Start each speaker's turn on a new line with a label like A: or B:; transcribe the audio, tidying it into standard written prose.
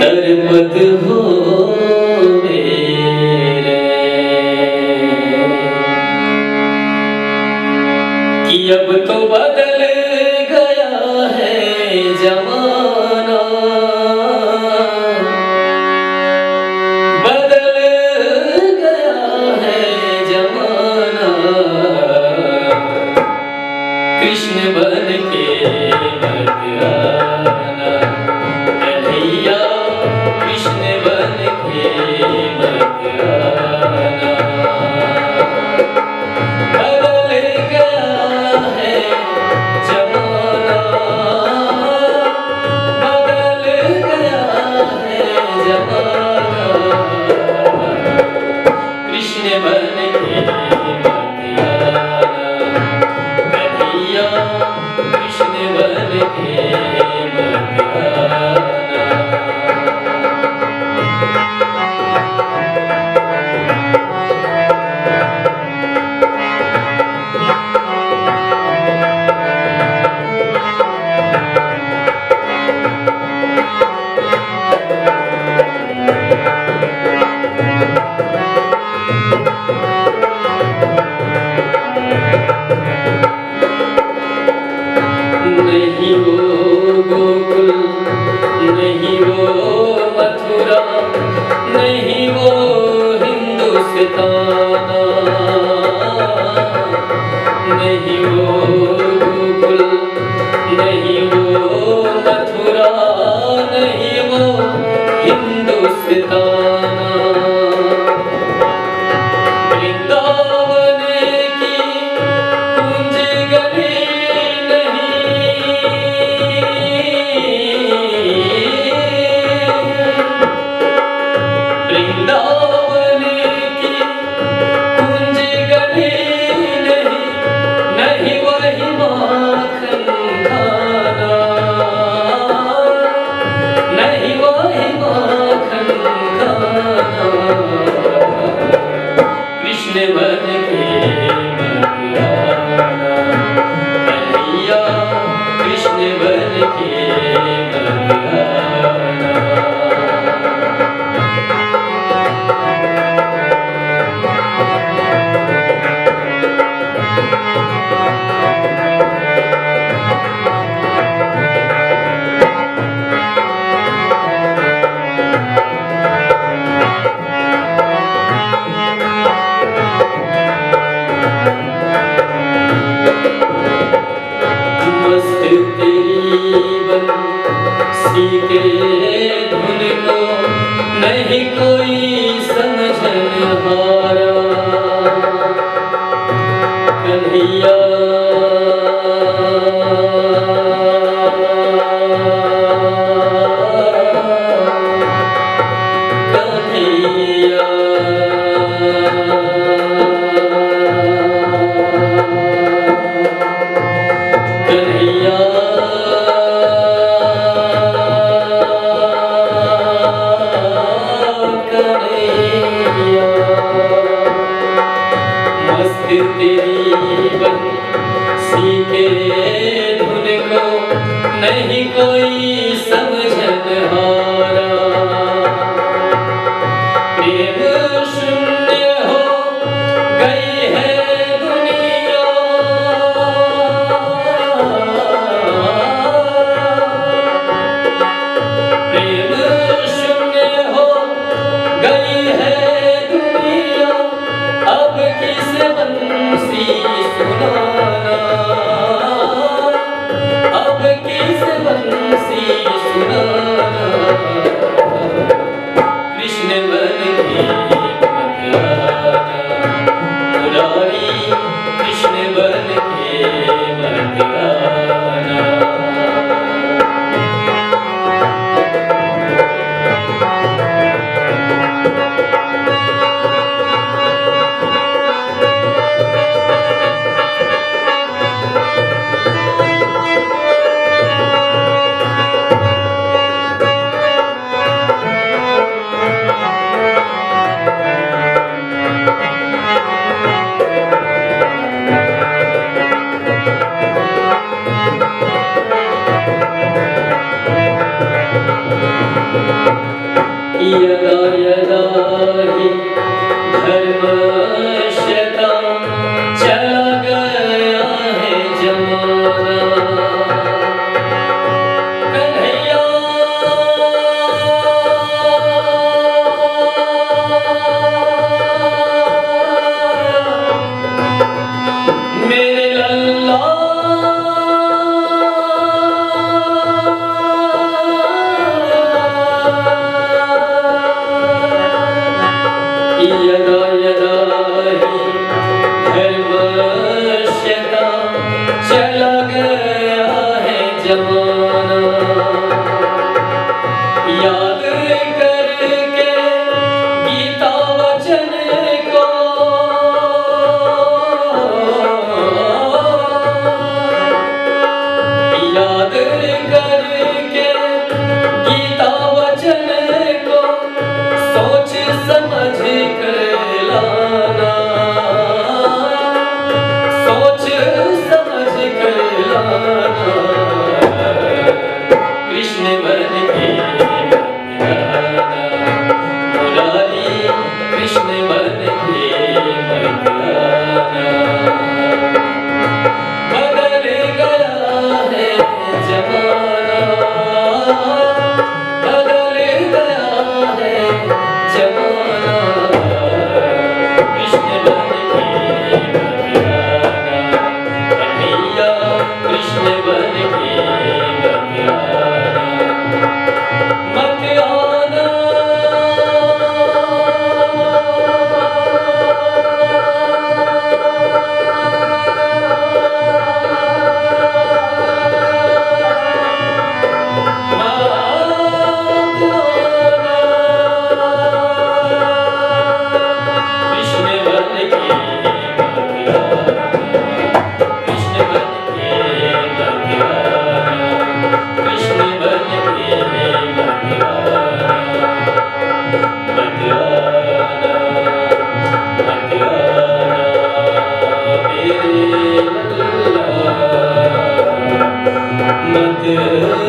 A: दरपद हो मेरे कि अब तो बदल गया है जमाना, बदल गया है जमाना। कृष्ण बन के मत आना कन्हैया, कृष्ण बन के मत आना। बदल गया है जमाना, बदल गया है जमाना। कृष्ण बन के मत आना कन्हैया, कृष्ण बन के मत आना। नहीं वो गोकुल, नहीं वो मथुरा, नहीं वो हिंदुस्ताना। नहीं वो गोकुल, नहीं वो मथुरा, नहीं वो हिंदुस्ताना। वृंदावन की कुंज गली वृंदावन की कुंज गली नहीं, नहीं वही माखन खाना, नहीं वही माखन खाना। कृष्ण बन के मत आना कन्हैया, कृष्ण बन के मत आना। मस्त तेरी बंसी के धुन को नहीं कोई समझनहारा कन्हैया। कन्हैया कन्हैया कन्हैया। मस्त तेरी बंसी के धुन को नहीं कोई समझनहारा। प्रेम शून्य हो गई है दुनिया, प्रेम शून्य हो गई है दुनिया। अब किसे बंसी सुनाना, अब किसे बंसी यदा यदा हि धर्मश्यता चला गया है जमाना। कन्हैया मेरे लल्ला यदा यदा हि धर्मश्यता चला गया है जमाना। याद करके गीता वचन को याद करके गीता वचन को सोच समझ कर लाना। सोच समझ कर लाना। कृष्ण बन के मुरारी कृष्ण बन के बदल गया है जमाना। बदल गया है जमाना। कृष्ण बन के कन्हैया कृष्ण बन के मत आना। कृष्ण बन के कृष्ण बन के कृष्ण बन के मत